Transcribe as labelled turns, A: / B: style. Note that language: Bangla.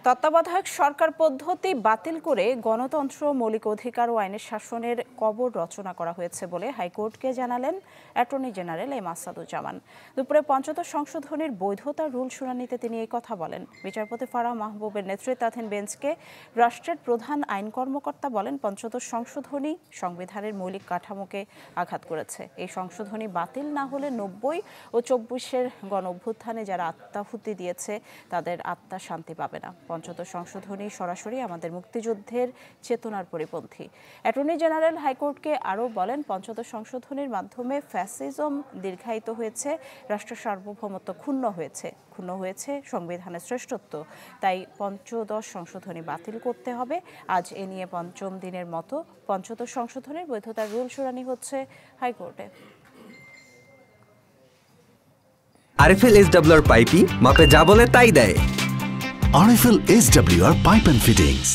A: তত্ত্বাবধায়ক সরকার পদ্ধতি বাতিল করে গণতন্ত্র, মৌলিক অধিকার ও আইনের শাসনের কবর রচনা করা হয়েছে বলে হাইকোর্টকে জানালেন অ্যাটর্নি জেনারেল এম আসাদুজ্জামান। দুপুরে পঞ্চদশ সংশোধনীর বৈধতা রুল শুনানিতে তিনি এই কথা বলেন। বিচারপতি ফারাহ মাহবুবের নেতৃত্বাধীন বেঞ্চকে রাষ্ট্রের প্রধান আইন কর্মকর্তা বলেন, পঞ্চদশ সংশোধনী সংবিধানের মৌলিক কাঠামোকে আঘাত করেছে। এই সংশোধনী বাতিল না হলে ৯০ ও ২৪-এর গণ-অভ্যুত্থানে যারা আত্মাহুতি দিয়েছে তাদের আত্মা শান্তি পাবে না। পঞ্চদশ সংশোধনী সরাসরি আমাদের মুক্তিযুদ্ধের চেতনার পরিপন্থী। অ্যাটর্নি জেনারেল হাইকোর্টকে আরও বলেন, পঞ্চদশ সংশোধনীর মাধ্যমে ফ্যাসিজম দীর্ঘায়িত হয়েছে, রাষ্ট্রের সার্বভৌমত্ব ক্ষুণ্ণ হয়েছে সংবিধানের শ্রেষ্ঠত্ব। তাই পঞ্চদশ সংশোধনী বাতিল করতে হবে। আজ এ নিয়ে পঞ্চম দিনের মতো পঞ্চদশ সংশোধনীর বৈধতার রুল শুনানি হচ্ছে হাইকোর্টে।
B: আরএফএল SWR পাইপি মাপে যা বলে তাই দেয়।
C: RFL SWR Pipe and Fittings.